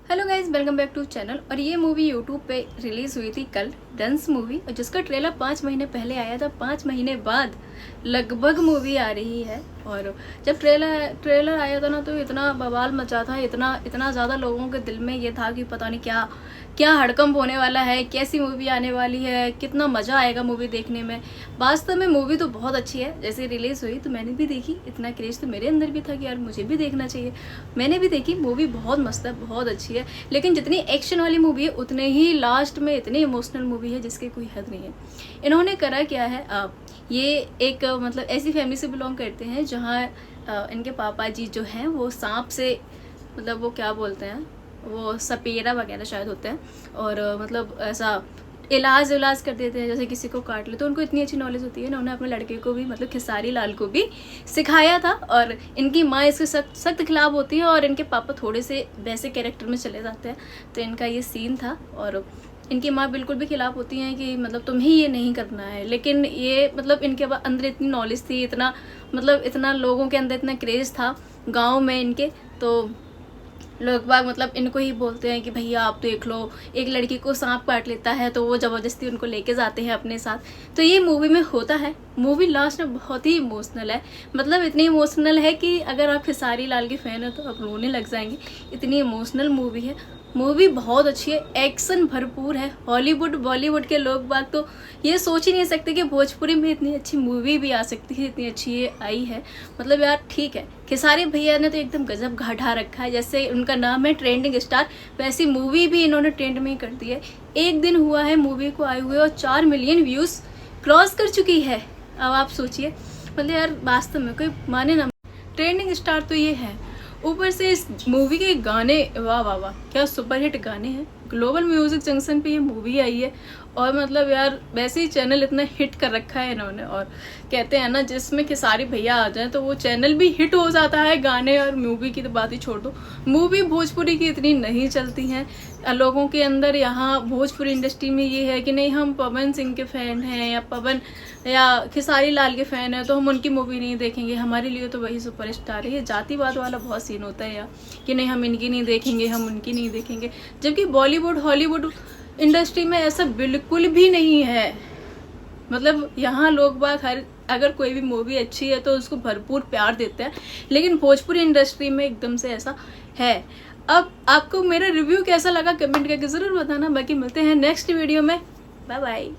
Hello guys, welcome back to channel. और ये movie YouTube पे रिलीज हुई थी कल, डंस मूवी, और जिसका ट्रेलर 5 महीने पहले आया था। 5 महीने बाद लगभग मूवी आ रही है। और जब ट्रेलर आया था ना, तो इतना बवाल मचा था, इतना ज़्यादा लोगों के दिल में ये था कि पता नहीं क्या क्या हड़कंप होने वाला है, कैसी मूवी आने वाली है, कितना मज़ा आएगा मूवी देखने में। वास्तव में मूवी तो बहुत अच्छी है। जैसे रिलीज़ हुई तो मैंने भी देखी, इतना क्रेज तो मेरे अंदर भी था कि यार मुझे भी देखना चाहिए। मैंने भी देखी, मूवी बहुत मस्त है, बहुत अच्छी है। लेकिन जितनी एक्शन वाली मूवी है उतने ही लास्ट में इतनी इमोशनल मूवी है जिसकी कोई हद नहीं है। इन्होंने करा क्या है, ये एक मतलब ऐसी फैमिली से बिलोंग करते हैं जहाँ इनके पापा जी जो हैं वो सांप से, मतलब वो क्या बोलते हैं, वो सपेरा वगैरह शायद होते हैं, और मतलब ऐसा इलाज कर देते हैं। जैसे किसी को काट ले तो उनको इतनी अच्छी नॉलेज होती है ना, उन्होंने अपने लड़के को भी, मतलब खेसारी लाल को भी सिखाया था। और इनकी माँ इसके सख्त खिलाफ होती है और इनके पापा थोड़े से वैसे कैरेक्टर में चले जाते हैं। तो इनका ये सीन था और इनकी माँ बिल्कुल भी खिलाफ होती हैं कि मतलब तुम्हें ये नहीं करना है। लेकिन ये मतलब इनके अंदर इतनी नॉलेज थी, इतना लोगों के अंदर इतना क्रेज़ था गाँव में इनके, तो लोग बाग मतलब इनको ही बोलते हैं कि भैया आप देख लो, एक लड़की को सांप काट लेता है तो वो ज़बरदस्ती उनको लेके जाते हैं अपने साथ। तो ये मूवी में होता है। मूवी लास्ट में बहुत ही इमोशनल है, मतलब इतनी इमोशनल है कि अगर आप खेसारी लाल के फ़ैन हो तो आप रोने लग जाएंगे। इतनी इमोशनल मूवी है। मूवी बहुत अच्छी है, एक्शन भरपूर है। हॉलीवुड बॉलीवुड के लोग बाग तो ये सोच ही नहीं सकते कि भोजपुरी में इतनी अच्छी मूवी भी आ सकती है, इतनी अच्छी ये आई है। मतलब यार ठीक है, खेसारी भैया ने तो एकदम गजब घाटा रखा है। जैसे उनका नाम है ट्रेंडिंग स्टार, वैसी मूवी भी इन्होंने ट्रेंड में ही कर दी है। एक दिन हुआ है मूवी को आए हुए और 4 मिलियन व्यूज़ क्रॉस कर चुकी है। अब आप सोचिए, मतलब यार वास्तव में कोई माने ना, ट्रेंडिंग स्टार तो ये है। ऊपर से इस मूवी के गाने, वाह वाह वाह, क्या सुपरहिट गाने हैं। ग्लोबल म्यूजिक जंक्शन पे ये मूवी आई है और मतलब यार वैसे ही चैनल इतना हिट कर रखा है इन्होंने। और कहते हैं ना, जिसमें खेसारी भैया आ जाए तो वो चैनल भी हिट हो जाता है। गाने और मूवी की तो बात ही छोड़ दो, मूवी भोजपुरी की इतनी नहीं चलती हैं लोगों के अंदर। यहाँ भोजपुरी इंडस्ट्री में ये है कि नहीं, हम पवन सिंह के फ़ैन हैं या खेसारी लाल के फ़ैन हैं तो हम उनकी मूवी नहीं देखेंगे, हमारे लिए तो वही सुपरस्टार है। ये जातिवाद वाला बहुत सीन होता है यार, कि नहीं हम इनकी नहीं देखेंगे, हम उनकी नहीं देखेंगे। जबकि बॉलीवुड हॉलीवुड इंडस्ट्री में ऐसा बिल्कुल भी नहीं है। मतलब यहाँ लोग बाग अगर कोई भी मूवी अच्छी है तो उसको भरपूर प्यार देते हैं, लेकिन भोजपुरी इंडस्ट्री में एकदम से ऐसा है। अब आपको मेरा रिव्यू कैसा लगा कमेंट करके ज़रूर बताना। बाकी मिलते हैं नेक्स्ट वीडियो में। Bye bye.